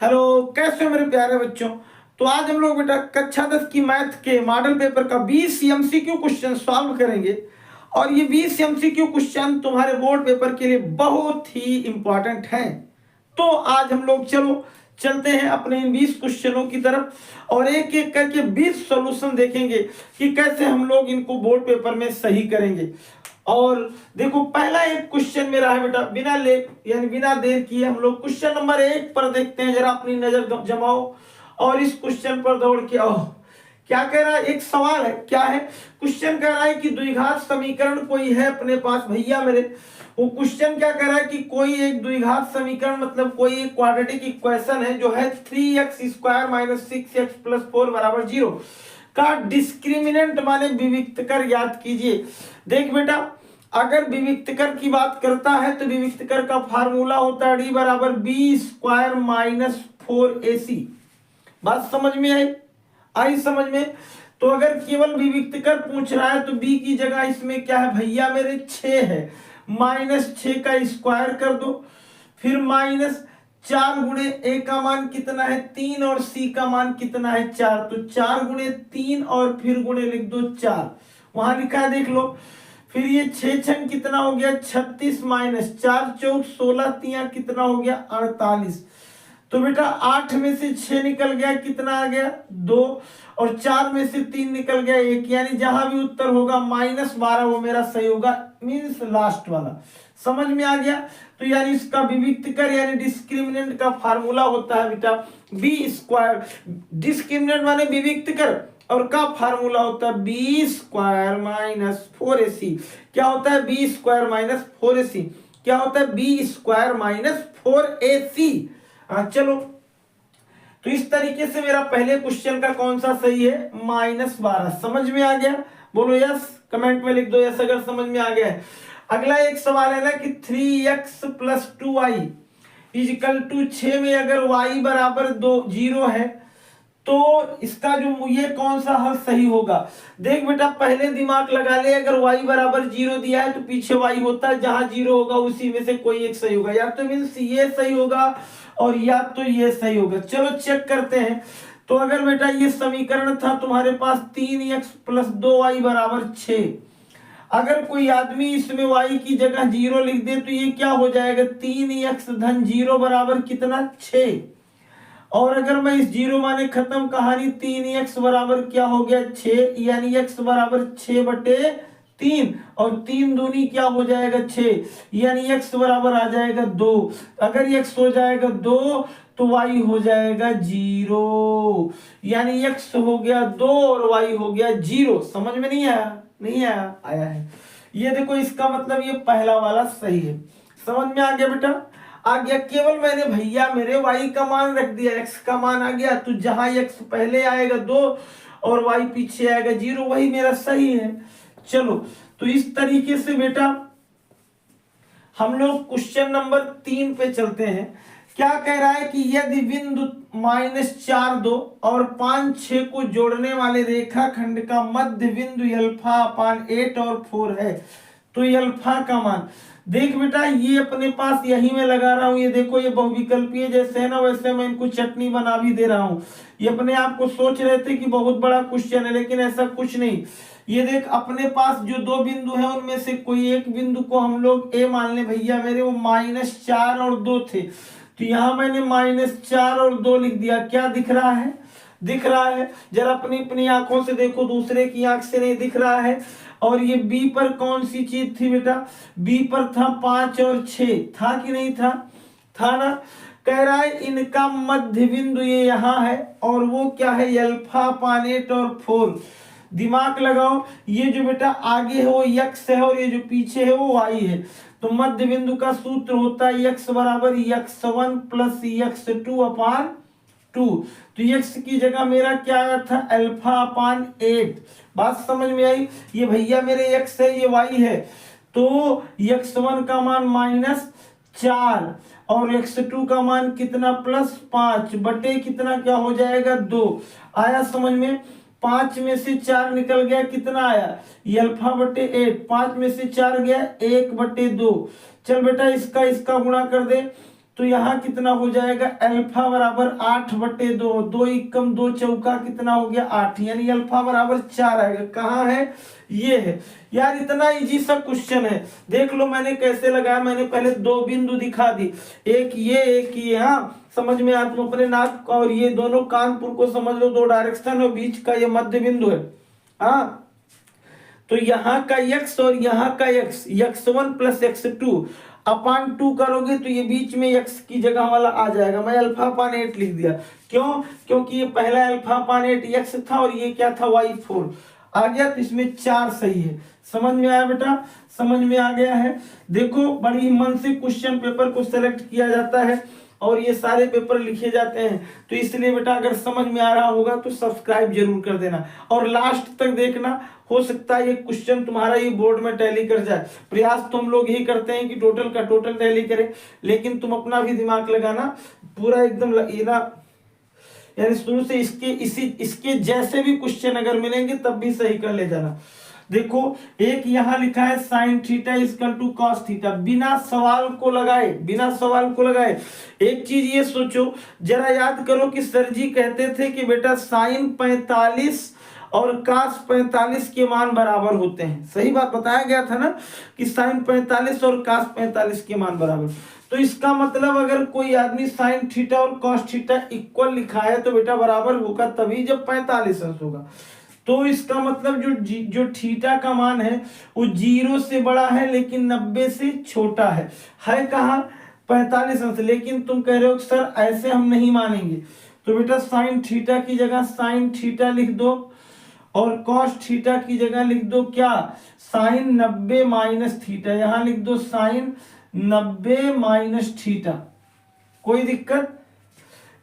Hello, कैसे हो मेरे प्यारे बच्चों। तो आज हम लोग बेटा कक्षा 10 की मैथ के मॉडल पेपर का 20 एमसीक्यू क्वेश्चन सॉल्व करेंगे। और ये 20 एमसीक्यू क्वेश्चन तुम्हारे बोर्ड पेपर के लिए बहुत ही इंपॉर्टेंट हैं। तो आज हम लोग चलते हैं अपने इन 20 क्वेश्चनों की तरफ और एक एक करके 20 सॉल्यूशन देखेंगे कि कैसे हम लोग इनको बोर्ड पेपर में सही करेंगे। और देखो, पहला एक क्वेश्चन मेरा है बेटा, बिना लेट यानी बिना देर किए हम लोग क्वेश्चन नंबर 1 पर देखते हैं। जरा अपनी नजर जमाओ और इस क्वेश्चन पर दौड़ के आओ। क्या कह रहा है, एक सवाल है, क्या है क्वेश्चन, कह रहा है कि द्विघात समीकरण कोई है अपने पास भैया मेरे। वो क्वेश्चन क्या कह रहा है कि कोई एक द्विघात समीकरण मतलब कोई एक क्वाड्रेटिक इक्वेशन है जो है 3x² - 6x + 4 = 0 का डिस्क्रिमिनेंट माने विविक्तकर ज्ञात कीजिए। देख बेटा, अगर विविक्तकर की बात करता है तो विविक्तकर का फार्मूला होता है d = b² - 4ac। बात समझ में आई समझ में। तो अगर केवल विविक्तकर पूछ रहा है तो b की जगह इसमें क्या है भैया मेरे 6 है, -6 का स्क्वायर कर दो, फिर -4 गुणे a का मान कितना है 3 और c का मान कितना है 4, तो 4 गुणे 3 और फिर गुणे लिख दो 4, वहां लिखा है देख लो। फिर ये 6 छंग कितना हो गया 36 -4 = 16, 3 कितना हो गया 48। तो बेटा 8 में से 6 निकल गया, कितना आ गया 2, और 4 में से 3 निकल गया 1, यानी जहां भी उत्तर होगा -12 वो मेरा सही होगा, मींस लास्ट वाला। समझ में आ गया। तो यानी इसका विविक्तकर यानी डिस्क्रिमिनेंट का फार्मूला होता है बेटा b²। डिस्क्रिमिनेंट माने विविक्तकर और का फार्मूला होता है b² - 4ac। क्या होता है b² - 4ac, क्या होता है b² - 4ac। चलो, तो इस तरीके से मेरा पहले क्वेश्चन का कौन सा सही है -12। समझ में आ गया, बोलो यस, कमेंट में लिख दो यस अगर समझ में आ गया है। अगला एक सवाल है ना कि 3x + 2y = 6 में अगर y = 0 है तो इसका जो ये कौन सा हल सही होगा। देख बेटा, पहले दिमाग लगा ले, अगर y = 0 दिया है तो पीछे y होता है, जहां 0 होगा उसी में से कोई एक सही होगा, या तो मीन्स ये सही होगा और या तो ये सही होगा। चलो चेक करते हैं। तो अगर बेटा ये समीकरण था तुम्हारे पास 3x + 2y = 6, अगर कोई आदमी इसमें y की जगह 0 लिख दे तो ये क्या हो जाएगा 3x - 0 = कितना 6। और अगर मैं इस 0 माने खत्म कहानी, 3x बराबर क्या हो गया 6, यानी x बराबर 6/3, और 3 दूनी क्या हो जाएगा 6, यानी x बराबर आ जाएगा 2। अगर x हो जाएगा 2 तो y हो जाएगा 0, यानी x हो गया 2 और y हो गया 0। समझ में नहीं आया, नहीं आया, आया है। ये देखो, इसका मतलब ये पहला वाला सही है। समझ में आ गया बेटा, आ गया। केवल मैंने भैया मेरे y का मान रख दिया, x का मान आ गया, तो जहां x पहले आएगा 2 और y पीछे आएगा 0, वही मेरा सही है। चलो, तो इस तरीके से बेटा हम लोग क्वेश्चन नंबर 3 पे चलते हैं। क्या कह रहा है कि यदि बिंदु -4 2 और 5 6 को जोड़ने वाले रेखाखंड का मध्य बिंदु α/8 और 4 है तो अल्फा का मान। देख बेटा, ये अपने पास यही मैं लगा रहा हूं, ये देखो ये बहुविकल्पीय जैसे है ना, वैसे मैं इनको चटनी बना भी दे रहा हूं। ये अपने आप को सोच रहे थे कि बहुत बड़ा क्वेश्चन है, लेकिन ऐसा कुछ नहीं। ये देख, अपने पास जो 2 बिंदु है उनमें से कोई एक बिंदु को हम लोग ए मान ले भैया मेरे, वो -4 और 2 थे, तो यहां मैंने -4 और 2 लिख दिया। क्या दिख रहा है, दिख रहा है, जरा अपनी अपनी आंखों से देखो, दूसरे की आंख से नहीं दिख रहा है। और ये बी पर कौन सी चीज थी बेटा, बी पर था 5 और 6, था कि नहीं था, था ना। कह रहा है इनका मध्य बिंदु ये यहाँ है और वो क्या है α/8 और 4। दिमाग लगाओ, ये जो बेटा आगे है वो x है और ये जो पीछे है वो y है। तो मध्य बिंदु का सूत्र होता है x = x1 + x2/2। तो x की जगह मेरा क्या आया था α/8। बात समझ में आई। ये भैया मेरे x है, ये y है, तो x1 का मान -4 और x2 का मान कितना +5 बटे कितना क्या हो जाएगा 2। आया समझ में। 5 में से 4 निकल गया, कितना आया ये α/8, 5 में से 4 गया 1/2। चल बेटा, इसका गुणा कर दे, तो यहाँ कितना हो जाएगा, अल्फा बराबर 8/2, 2 एकम 2 चौका कितना हो गया 8, यानी अल्फा बराबर 4 आएगा। कहाँ है, ये है यार। इतना इजी सा क्वेश्चन है, देख लो मैंने कैसे लगाया। मैंने पहले 2 बिंदु दिखा दी, एक ये। हाँ समझ में आप अपने नाक और ये दोनों कानपुर को समझ लो, 2 डायरेक्शन और बीच का ये मध्य बिंदु है। हाँ तो यहाँ का x और यहाँ का x, x1 प्लस x2 अपान 2 करोगे तो ये बीच में x की जगह वाला आ जाएगा। मैं अल्फा अपान 8 लिख दिया, क्यों, क्योंकि ये पहला अल्फा अपान 8 x था और ये क्या था y4 आ गया, तो इसमें 4 सही है। समझ में आया बेटा, समझ में आ गया है। देखो बड़ी मन से क्वेश्चन पेपर को सेलेक्ट किया जाता है और ये सारे पेपर लिखे जाते हैं, तो इसलिए बेटा अगर समझ में आ रहा होगा तो सब्सक्राइब जरूर कर देना और लास्ट तक देखना। हो सकता है ये क्वेश्चन तुम्हारा ये बोर्ड में टैली कर जाए। प्रयास तो हम लोग यही करते हैं कि टोटल का टोटल टैली करें, लेकिन तुम अपना भी दिमाग लगाना पूरा एकदम यानी शुरू से इसके जैसे भी क्वेश्चन अगर मिलेंगे तब भी सही कर ले जाना। देखो एक यहाँ लिखा है sine theta equal to cos theta, बिना सवाल को लगाए। एक चीज ये सोचो, जरा याद करो कि सर जी कहते थे कि बेटा साइन 45 और cos 45 के मान बराबर होते हैं। सही बात बताया गया था ना कि साइन 45 और cos 45 के मान बराबर। तो इसका मतलब अगर कोई आदमी साइन थीटा और cos थीटा इक्वल लिखा है तो बेटा बराबर होगा तभी जब 45 अंश होगा। तो इसका मतलब जो थीटा का मान है वो 0 से बड़ा है लेकिन 90 से छोटा है कहाँ 45 अंश। लेकिन तुम कह रहे हो सर ऐसे हम नहीं मानेंगे, तो बेटा साइन थीटा की जगह साइन थीटा लिख दो और कॉस थीटा की जगह लिख दो क्या, साइन 90 माइनस थीटा। यहां लिख दो साइन 90 माइनस थीटा, कोई दिक्कत।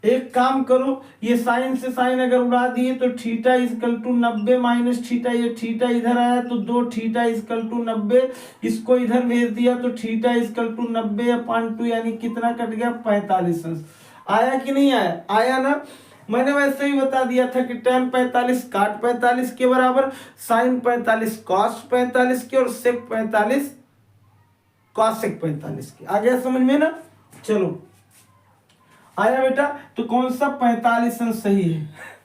एक काम करो, ये साइन से साइन अगर उड़ा दिए तो theta equal to 90 minus theta, ये थीटा इधर आया तो 2 थीटा इजकल टू 90, इसको इधर भेज दिया तो थीटा इजकल टू 90/2, यानी कितना कट गया 45 अंश। आया कि नहीं आया, आया ना। मैंने वैसे ही बता दिया था कि tan 45 cot 45 के बराबर, साइन 45 cos 45 के और sec 45 cosec 45 के। आ गया समझ में ना। चलो आया बेटा, तो कौन सा 45 अंश सही है।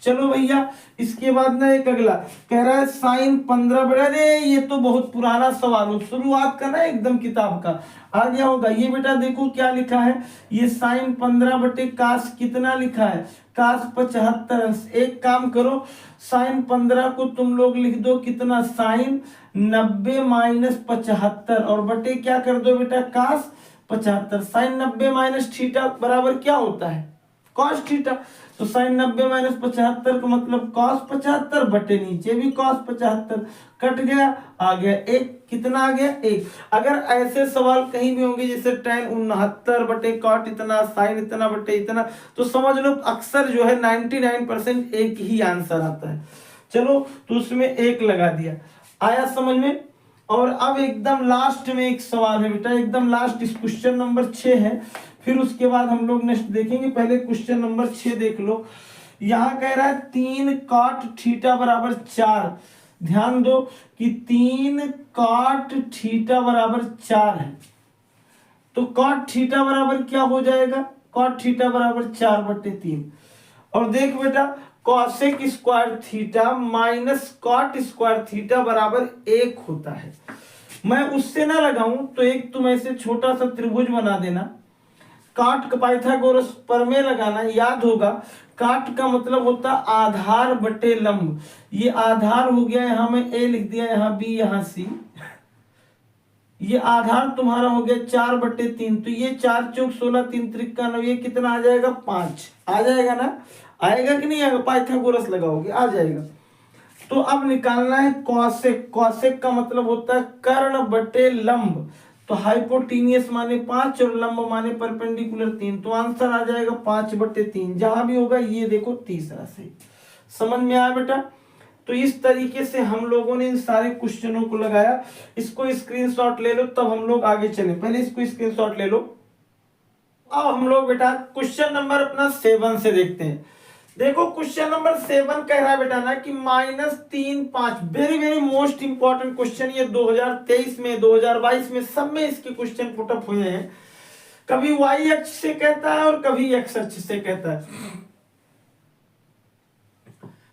चलो भैया इसके बाद ना एक अगला कह रहा है साइन 15, अरे ये तो बहुत पुराना सवाल हो, शुरुआत का ना एकदम किताब का आ गया होगा। ये बेटा देखो क्या लिखा है, ये साइन 15/cos कितना लिखा है, cos 75 अंश। एक काम करो, साइन 15 को तुम लोग लिख दो कितना, साइन 90 माइनस 75 और बटे क्या कर दो बेटा cos 75। साइन 90 माइनस थीटा बराबर क्या होता है, cos थीटा। तो साइन 90 माइनस 75 का मतलब cos 75 बटे नीचे भी cos 75, कट गया, आ गया एक, कितना आ गया 1। अगर ऐसे सवाल कहीं भी होंगे जैसे tan 69/cot इतना, साइन इतना बटे इतना, तो समझ लो अक्सर जो है 99% एक ही आंसर आता है। चलो तो उसमें 1 लगा दिया, आया समझ में। और अब एकदम लास्ट में एक सवाल है बेटा, एकदम लास्ट, इस क्वेश्चन नंबर 6 है, फिर उसके बाद हम लोग नेक्स्ट देखेंगे। पहले क्वेश्चन नंबर 6 देख लो। यहाँ कह रहा है 3 cot थीटा बराबर 4। ध्यान दो कि 3 cot थीटा बराबर 4 है, तो cot थीटा बराबर क्या हो जाएगा, cot थीटा बराबर 4/3। और देख बेटा cosec square theta minus cot square theta बराबर 1 होता है। मैं उससे ना लगाऊं तो एक तुम ऐसे छोटा सा त्रिभुज बना देना, काट का पाइथागोरस प्रमेय लगाना, याद होगा। काट का मतलब होता आधार बटे लंब, ये आधार हो गया, यहां में a लिख दिया, यहाँ b, यहाँ c। ये आधार तुम्हारा हो गया 4/3, तो ये 4 चौक 16, 3 त्रिक का 9, ये कितना आ जाएगा 5। आ जाएगा ना, आएगा कि नहीं आएगा, पाइथागोरस लगाओगे आ जाएगा। तो अब निकालना है कॉसेक। कॉसेक का मतलब होता है कर्ण बटे लंब, तो हाइपोटेनियस माने 5 और लंब माने परपेंडिकुलर 3, तो आंसर आ जाएगा 5/3। जहां भी होगा ये देखो तीसरा सही। समझ में आया बेटा। तो इस तरीके से हम लोगों ने इन सारे क्वेश्चनों को लगाया। इसको स्क्रीनशॉट ले लो तब हम लोग आगे चले। पहले इसको स्क्रीनशॉट ले लो। अब हम लोग बेटा क्वेश्चन नंबर अपना 7 से देखते हैं। देखो क्वेश्चन नंबर 7 कह रहा है बेटा ना कि -3 5, very very most important question. ये 2023 में 2022 में सब में इसके क्वेश्चन पुटअप हुए हैं। कभी y अक्ष से कहता है और कभी x अक्ष से कहता है।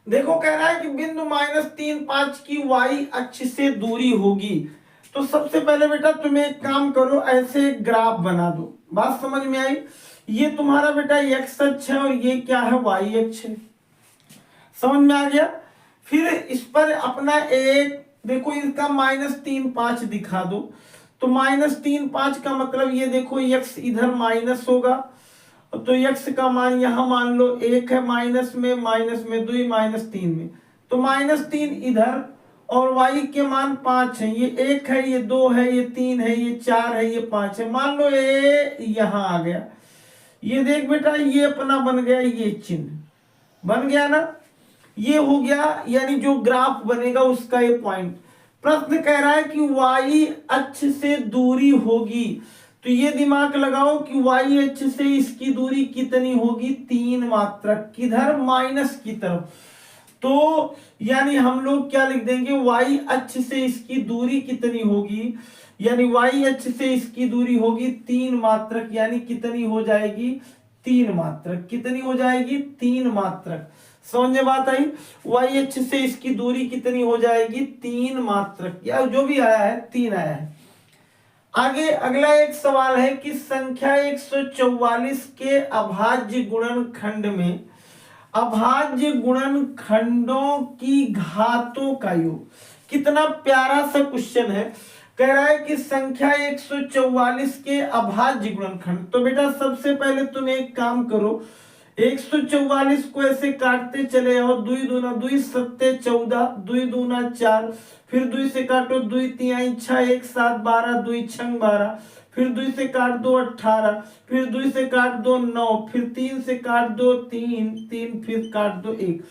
देखो कह रहा है कि बिंदु -3, 5 की y अक्ष से दूरी होगी। तो सबसे पहले बेटा तुम्हें एक काम करो, ऐसे एक ग्राफ बना दो। बात समझ में आई? ये तुम्हारा बेटा x अक्ष है और ये क्या है, y अक्ष है। समझ में आ गया? फिर इस पर अपना एक देखो, इसका -3, 5 दिखा दो। तो -3, 5 का मतलब ये देखो x इधर माइनस होगा, तो x का मान यहां मान लो 1 है, माइनस में 2 -3 में, तो -3 इधर, और y के मान 5 है। ये 1 है, ये 2 है, ये 3 है, ये 4 है, ये 5 है। मान लो ये यहां आ गया। ये देख बेटा, ये अपना बन गया, ये चिन्ह बन गया ना, ये हो गया, यानी जो ग्राफ बनेगा उसका ये पॉइंट। प्रश्न कह रहा है कि y अक्ष से दूरी होगी, तो ये दिमाग लगाओ कि y अक्ष से इसकी दूरी कितनी होगी, 3 मात्रक, किधर, माइनस की तरफ। तो यानी हम लोग क्या लिख देंगे, y अक्ष से इसकी दूरी कितनी होगी, यानी y अक्ष से इसकी दूरी होगी 3 मात्रक, यानी कितनी हो जाएगी, 3 मात्रक। कितनी हो जाएगी, 3 मात्रक। समझ में बात आई? y अक्ष से इसकी दूरी कितनी हो जाएगी, 3 मात्रक, या जो भी आया है 3 आया है। आगे अगला एक सवाल है कि संख्या 144 के अभाज्य गुणनखंड में अभाज्य गुणनखंडों की घातों का योग। कितना प्यारा सा क्वेश्चन है। कह रहा है कि संख्या 144 के अभाज्य गुणनखंड। तो बेटा सबसे पहले तुम एक काम करो, 144 को ऐसे काटते चले जाओ, 2 दूना 2 सत्ते 14, 2 दूना 4, फिर 2 से काटो 2 तिहाई 6, 1 7 12, 2 छंग 12, फिर 2 से काट दो 18, फिर 2 से काट दो 9, फिर 3 से काट दो 3, 3 फिर काट दो 1।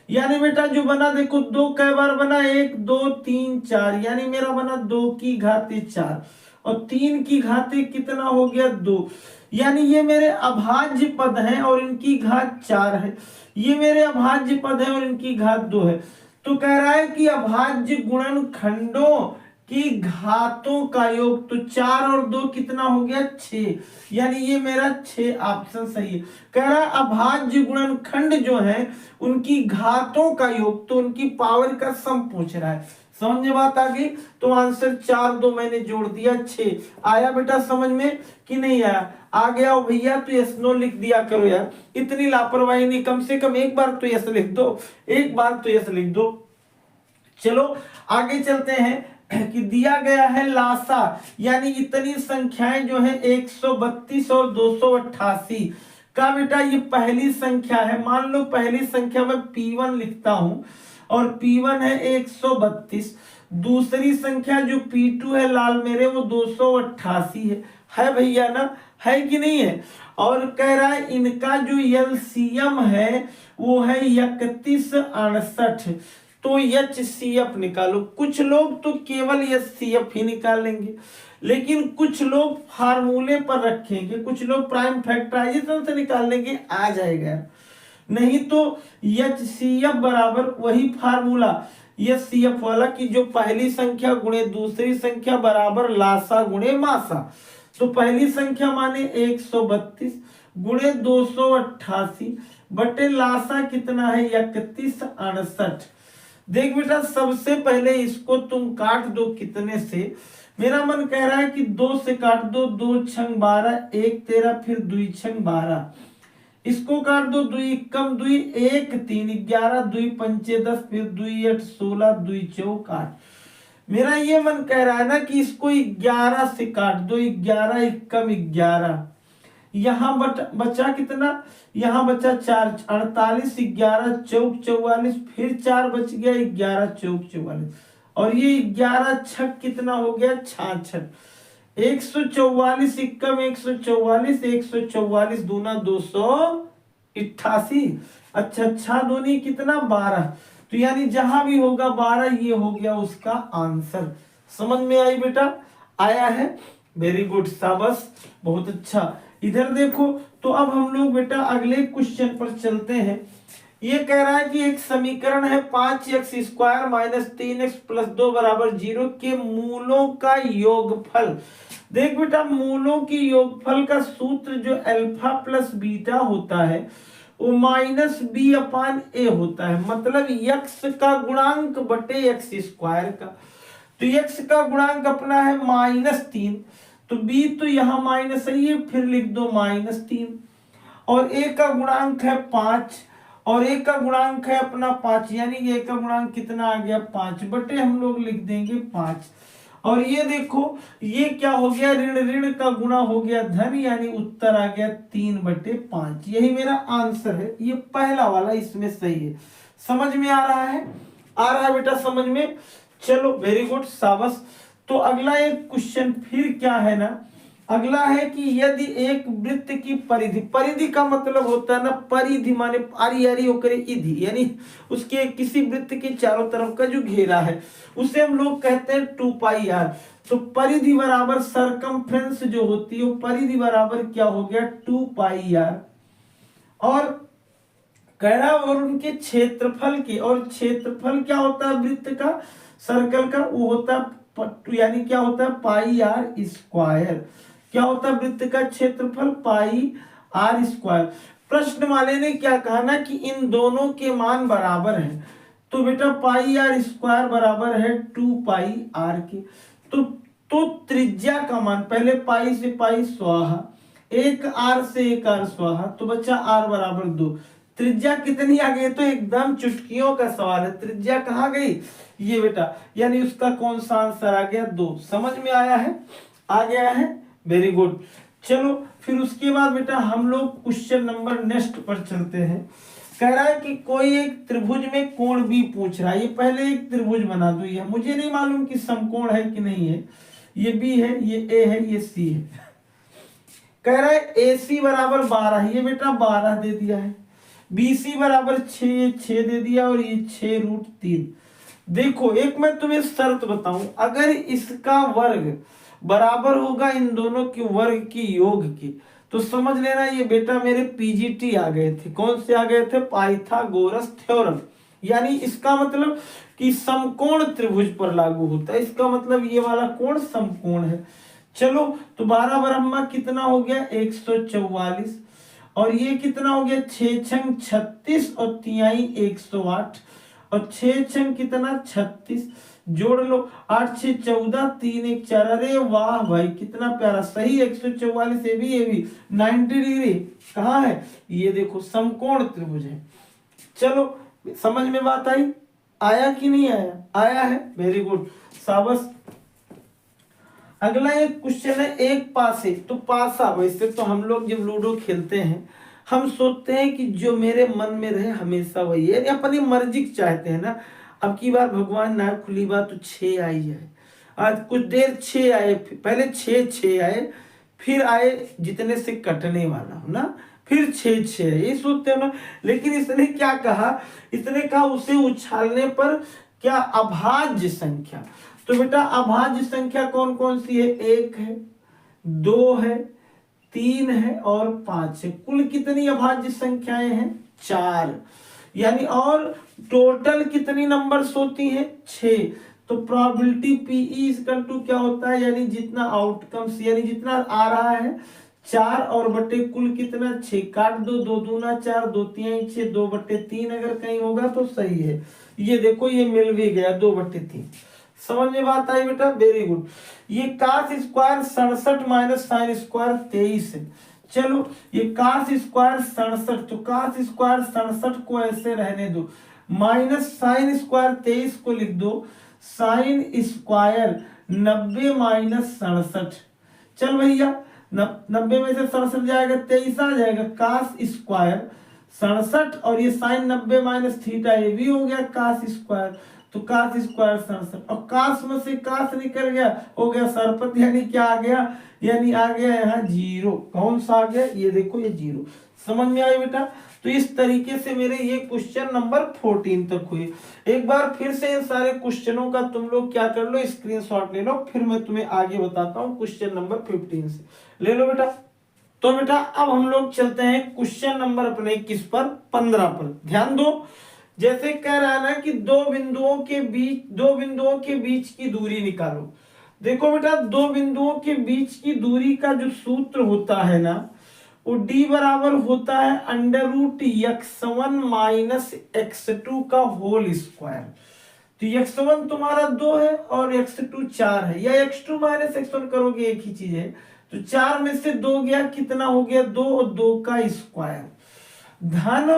यानी बेटा जो बना देखो, 2 कै बार बना, 1 2 3 4, यानी मेरा बना 2 की घाते 4 और 3 की घाते कितना हो गया, 2। यानी ये मेरे अभाज्य पद हैं और इनकी घात 4 है। ये मेरे अभाज्य पद हैं और इनकी घात 2 है। तो कह रहा है कि अभाज्य गुणनखंडों की घातों का योग, तो 4 और 2 कितना हो गया, 6। यानी ये मेरा 6 ऑप्शन सही है। कह रहा है अभाज्य गुणनखंड जो है उनकी घातों का योग, तो उनकी पावर का सम पूछ रहा है। समझ में बात आ गई? तो आंसर 4 2 मैंने जोड़ दिया, 6 आया बेटा समझ में कि नहीं आया? आ गया हो भैया तो यस नो लिख दिया करो यार, इतनी लापरवाही नहीं, कम से कम एक बार तो यस लिख दो, एक बार तो यस लिख दो। चलो आगे चलते हैं कि दिया गया है लासा, यानी इतनी संख्याएं जो है 132 और 288 का बेटा ये पहली संख्या है। मान लो पहली संख्या में P1 लिखता हूं और P1 है 132, दूसरी संख्या जो P2 है लाल मेरे वो 288 है भैया ना, है कि नहीं है? और कह रहा है इनका जो एलसीएम है वो है 3168, तो HCF निकालो। कुछ लोग तो केवल HCF ही निकालेंगे, लेकिन कुछ लोग फार्मूले पर रखेंगे, कुछ लोग प्राइम फैक्टराइजेशन से निकाल लेंगे, आ जाएगा। नहीं तो HCF बराबर वही फार्मूला HCF वाला कि जो पहली संख्या गुणे दूसरी संख्या बराबर लासा गुणे मासा। तो पहली संख्या माने 132 गुणे 288 बटे लासा कितना है 3168। देख बेटा सबसे पहले इसको तुम काट दो कितने से, मेरा मन कह रहा है कि 2 से काट दो, 2 छंग 12, 1 13, फिर 2 छंग 12, इसको काट दो, 2 कम 2 1 3 11, 2 पंचे 10, फिर 2 8 16, 2 चौक 8। मेरा ये मन कह रहा है ना कि इसको 11 से काट दो, 11 कम 11, यहाँ बचा कितना, यहाँ बचा 4, 48, 11 चौक 44, फिर 4 बच गया, 11 चौक 44, और ये 11 छक कितना हो गया 66, 144 कम 144, 144 दूना 288। अच्छा 6 दूनी कितना 12, तो यानी जहां भी होगा 12 ये हो गया उसका आंसर। समझ में आई बेटा? आया है, वेरी गुड, शाबाश, बहुत अच्छा। इधर देखो, तो अब हम लोग बेटा अगले क्वेश्चन पर चलते हैं ये कह रहा है कि एक समीकरण है 5x² माइनस 3x प्लस 2 बराबर 0 के मूलों का योगफल। देख बेटा, मूलों की योगफल का सूत्र जो अल्फा प्लस बीटा होता है वो माइनस बी अपान ए होता है, मतलब यक्स का गुणांक बटे x² का। तो यक्स का गुणांक अपना है -3, तो b तो यहाँ माइनस है, ये फिर लिख दो -3, और a का गुणांक है 5 और a का गुणांक है अपना 5, यानी a का गुणांक कितना आ गया 5 बटे हम लोग लिख देंगे 5। और ये देखो ये क्या हो गया, ऋण ऋण का गुणा हो गया धन, यानी उत्तर आ गया 3/5। यही मेरा आंसर है, ये पहला वाला इसमें सही है। समझ में आ रहा है? आ रहा है बेटा समझ में? चलो वेरी गुड, शाबाश। तो अगला एक क्वेश्चन फिर क्या है ना, अगला है कि यदि एक वृत्त की परिधि, परिधि का मतलब होता है ना, परिधि माने आरी आरी होकर इधि, यानी उसके किसी वृत्त के चारों तरफ का जो घेरा है उसे हम लोग कहते हैं 2πr। तो परिधि बराबर सरकमफ्रेंस जो होती है वो परिधि बराबर क्या हो गया 2πr। और कह रहा और उनके क्षेत्रफल के, और क्षेत्रफल क्या होता है वृत्त का, सर्कल का, वो होता है यानी क्या होता है πr²। क्या होता है वृत्त का क्षेत्रफल πr²। प्रश्न वाले ने क्या कहा ना कि इन दोनों के मान बराबर हैं, तो बेटा πr² बराबर है 2πr के। तो त्रिज्या का मान, पहले पाई से पाई स्वाहा, एक r से एक r स्वाहा, तो बच्चा r बराबर 2। त्रिज्या कितनी आ गई, तो एकदम चुटकियों का सवाल है, त्रिज्या कहाँ गई ये बेटा, यानी उसका कौन सा आंसर आ गया 2। समझ में आया है? आ गया है, वेरी गुड। चलो फिर उसके बाद बेटा हम लोग क्वेश्चन नंबर नेक्स्ट पर चलते हैं। कह रहा है कि कोई एक त्रिभुज में कोण बी पूछ रहा है। ये पहले एक त्रिभुज बना दो, ये मुझे नहीं मालूम कि समकोण है कि नहीं है, ये बी है, ये ए है, ये सी है। कह रहा है AC बराबर 12, ये बेटा 12 दे दिया है, BC बराबर 6 दे दिया, और ये 6√3। देखो एक मैं तुम्हें शर्त बताऊं, अगर इसका वर्ग बराबर होगा इन दोनों के वर्ग की योग की, तो समझ लेना ये बेटा मेरे PGT आ गए थे। कौन से आ गए थे? Pythagoras theorem. यानी इसका मतलब कि समकोण त्रिभुज पर लागू होता है, इसका मतलब ये वाला कोण समकोण है। चलो तो 12 ब्रह्मा कितना हो गया 144, और ये कितना हो गया 6 छंग 36 और तिहाई 108, और 6 छंग कितना 36, जोड़ लो 8 6 14 3 1 4। अरे वाह भाई कितना प्यारा, सही 144, ये भी 90 डिग्री कहाँ है, ये देखो समकोण त्रिभुज है। चलो समझ में बात आई? आया कि नहीं आया? आया है, वेरी गुड, शाबाश। अगला एक क्वेश्चन है एक पासे, तो पासा, वैसे तो हम लोग जब लूडो खेलते हैं हम सोचते हैं कि जो मेरे मन में रहे हमेशा वही है, अपनी मर्जी चाहते हैं ना। अब की बार भगवान ना खुली बात तो 6 आई जाए, आज कुछ देर 6 आए, पहले 6 आए, फिर आए जितने से कटने वाला हो ना, फिर 6 ये सोचते हो ना। लेकिन इसने क्या कहा, इसने कहा उसे उछालने पर क्या अभाज्य संख्या। तो बेटा अभाज्य संख्या कौन कौन सी है? 1 है, 2 है, 3 है और 5 है। कुल कितनी अभाज्य संख्याएं हैं? 4। यानी और टोटल कितनी नंबर्स होती हैं? 6। तो प्रोबेबिलिटी PE इक्वल टू क्या होता है, यानी जितना आउटकम्स, यानी जितना आ रहा है 4 और बटे कुल कितना 6, काट दो, 2 दूना 4, 2 तिहाई 6, 2/3 अगर कहीं होगा तो सही है। ये देखो ये मिल भी गया 2/3। समझ में बात आई बेटा? Very good. ये cos square 67 minus sine square 23 है। चलो ये cos स्क्वायर 67, तो cos स्क्वायर 67 को ऐसे रहने दो, माइनस साइन स्क्वायर 23 को लिख दो, साइन स्क्वायर 90 माइनस 67। चल भैया 90 में से 67 जाएगा 23 आ जाएगा, cos स्क्वायर 67 और ये साइन 90 माइनस थीटा, ये भी हो गया cos स्क्वायर। तो cos स्क्वायर 67 और cos में से cos निकल गया, हो गया सरपत, यानी क्या आ गया, यानी आ गया यहाँ 0। कौन सा आ गया? ये देखो ये 0। समझ में आया बेटा? तो इस तरीके से मेरे ये क्वेश्चन नंबर 14 तक हुए। एक बार फिर से इन सारे क्वेश्चनों का तुम लोग क्या कर लो, स्क्रीनशॉट ले लो, फिर मैं तुम्हें आगे बताता हूँ क्वेश्चन नंबर 15 से। ले लो बेटा। तो बेटा अब हम लोग चलते हैं क्वेश्चन नंबर अपने किस पर, 15 पर। ध्यान दो, जैसे कह रहा है ना कि दो बिंदुओं के बीच की दूरी निकालो। देखो बेटा, दो बिंदुओं के बीच की दूरी का जो सूत्र होता है ना, वो d बराबर होता है √x1 माइनस x2 का होल स्क्वायर। तो x1 तुम्हारा 2 है और x2 4 है, या x2 माइनस x1 करोगे एक ही चीज है। तो 4 में से 2 गया, कितना हो गया 2, और 2 का स्क्वायर, धन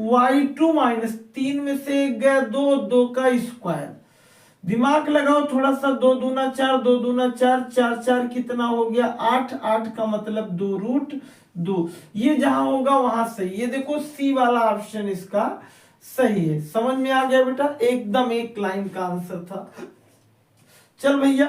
y2 माइनस 3 में से 1 गया 2, 2 का स्क्वायर। दिमाग लगाओ थोड़ा सा, 2 दूना 4, 2 दूना 4, 4 4 कितना हो गया 8, 8 का मतलब 2√2। ये जहां होगा वहां सही। ये देखो सी वाला ऑप्शन इसका सही है। समझ में आ गया बेटा, एकदम एक लाइन का आंसर था। चल भैया,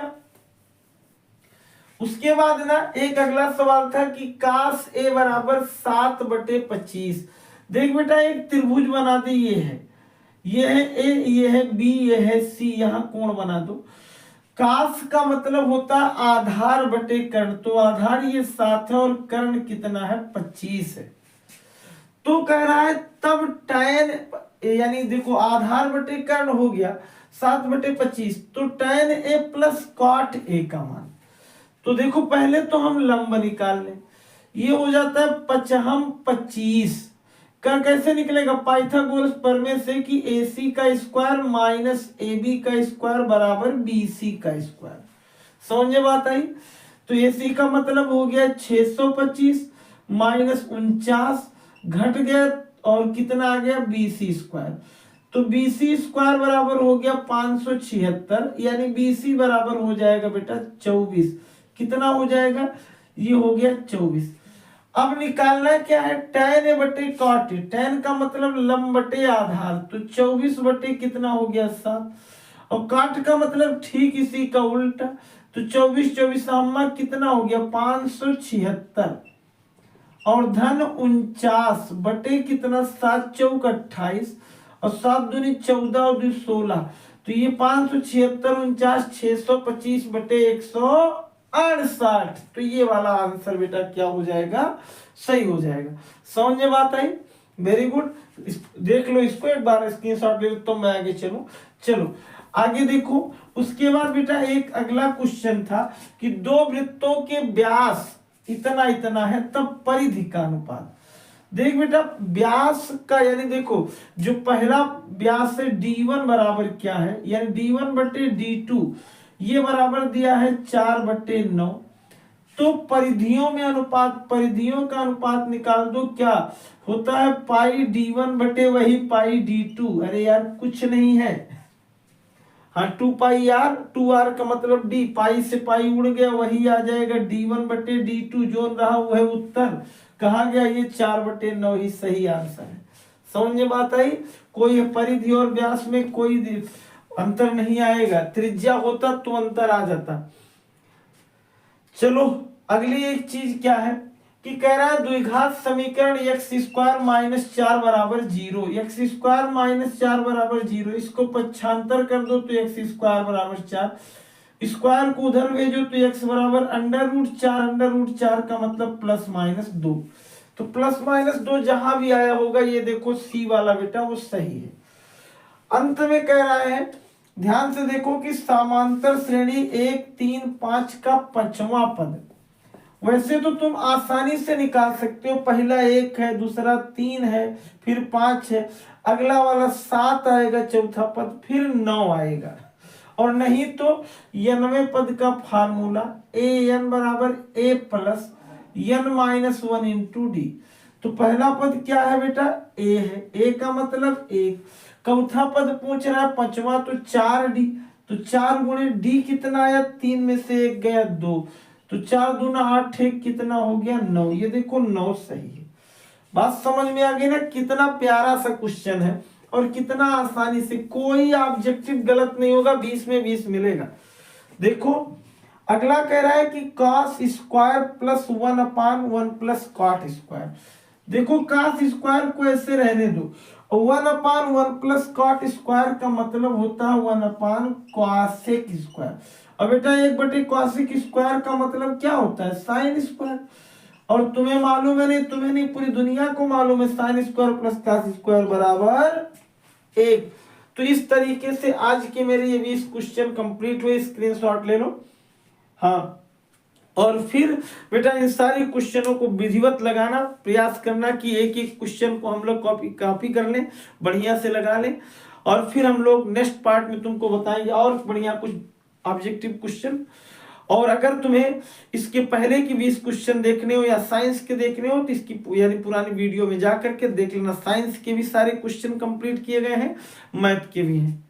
उसके बाद ना एक अगला सवाल था कि काश a बराबर 7/25। देख बेटा, एक त्रिभुज बना दे, ये है a, ये है b, ये है c, यहां कोण बना दो। काश का मतलब होता है आधार बटे कर्ण, तो आधार ये 7 है और कर्ण कितना है 25 है। तो कह रहा है तब tan, यानी देखो आधार बटे कर्ण हो गया 7/25, तो tan a plus cot a का मान। तो देखो पहले तो हम लंब निकाल लें, ये हो जाता है 25 का कैसे निकलेगा, पाइथागोरस प्रमेय से कि AC का स्क्वायर माइनस AB का स्क्वायर बराबर BC का स्क्वायर। समझ में बात आई। तो AC का मतलब हो गया 625 माइनस 49 घट गया और कितना आ गया BC स्क्वायर। तो BC स्क्वायर बराबर हो गया 576, यानी BC बराबर हो जाएगा बेटा 24। कितना हो जाएगा, ये हो गया 24। अब निकालना क्या है, tan a बटे cot a। tan का मतलब लंब बटे आधार, तो 24 बटे कितना हो गया 7, और cot का मतलब ठीक इसी का उल्टा, तो 24 24 कितना हो गया 576, और धन 49 बटे कितना 7 चौक 28, और 7 दूनी 14 और 2 16, तो ये 576 49 625 बटे 168। तो ये वाला आंसर बेटा क्या हो जाएगा, सही हो जाएगा। समझ में बात आई, वेरी गुड। देख लो इसको एक बार, स्क्रीनशॉट ले लो तो मैं आगे चलूं। चलो आगे देखो, उसके बाद बेटा एक अगला क्वेश्चन था कि दो वृत्तों के व्यास इतना इतना है तब परिधि का अनुपात। देख बेटा, व्यास का यानी देखो जो पहला व्यास है d1 बराबर क्या है, यानी d1 बटे d2, ये बराबर दिया है 4/9। तो परिधियों में अनुपात, परिधियों का अनुपात निकाल दो, क्या होता है पाई d1 बटे वही पाई d2। अरे यार कुछ नहीं है, हाँ 2πr, 2r का मतलब d, पाई से पाई उड़ गया, वही आ जाएगा d1 बटे d2, जो रहा वह उत्तर। कहा गया ये 4/9 ही सही आंसर है। समझ में बात आई। कोई परिधि और व्यास में कोई अंतर नहीं आएगा, त्रिज्या होता तो अंतर आ जाता। चलो अगली एक चीज क्या है कि कह रहा है द्विघात समीकरण x² माइनस 4 बराबर 0, x² माइनस 4 बराबर 0, इसको पक्षांतर कर दो तो x² बराबर 4, स्क्वायर को उधर भेजो तो x बराबर √4 का मतलब +-2। तो +-2 जहां भी आया होगा, ये देखो सी वाला बेटा वो सही है। अंत में कह रहा है ध्यान से देखो कि समांतर श्रेणी 1 3 5 का 5वां पद। वैसे तो तुम आसानी से निकाल सकते हो, पहला 1 है, दूसरा 3 है, फिर 5 है, अगला वाला 7 आएगा चौथा पद, फिर 9 आएगा। और नहीं तो 90वें पद का फार्मूला an बराबर a plus n-1 into D. तो पहला पद क्या है बेटा, a है, a का मतलब 1। चौथा पद पूछ रहा है 5वां, तो 4d, तो 4 गुणे d कितना आया, 3 में से 1 गया 2, तो 4 दूना 8 1 कितना हो गया 9। ये देखो 9 सही है। बात समझ में आ गई ना, कितना प्यारा सा क्वेश्चन है और कितना आसानी से, कोई ऑब्जेक्टिव गलत नहीं होगा, 20 में 20 मिलेगा। देखो अगला कह रहा है कि cos square plus 1/1 plus cot square. देखो cos स्क्वायर को ऐसे रहने दो, 1/1 प्लस cot स्क्वायर का मतलब होता है 1/cosec स्क्वायर। अब बेटा 1/cosec स्क्वायर का मतलब क्या होता है, साइन स्क्वायर। और तुम्हें मालूम है नहीं, तुम्हें नहीं, पूरी दुनिया को मालूम है sine square plus cos square बराबर 1। तो इस तरीके से आज के मेरे ये 20 क्वेश्चन कंप्लीट हुए, स्क्रीनशॉट ले लो। हाँ, और फिर बेटा इन सारे क्वेश्चनों को विधिवत लगाना, प्रयास करना कि एक एक क्वेश्चन को हम लोग कॉपी कर लें, बढ़िया से लगा लें, और फिर हम लोग नेक्स्ट पार्ट में तुमको बताएंगे और बढ़िया कुछ ऑब्जेक्टिव क्वेश्चन। और अगर तुम्हें इसके पहले की 20 क्वेश्चन देखने हो या साइंस के देखने हो तो इसकी यानी पुरानी वीडियो में जा करके देख लेना, साइंस के भी सारे क्वेश्चन कंप्लीट किए गए हैं, मैथ के भी हैं।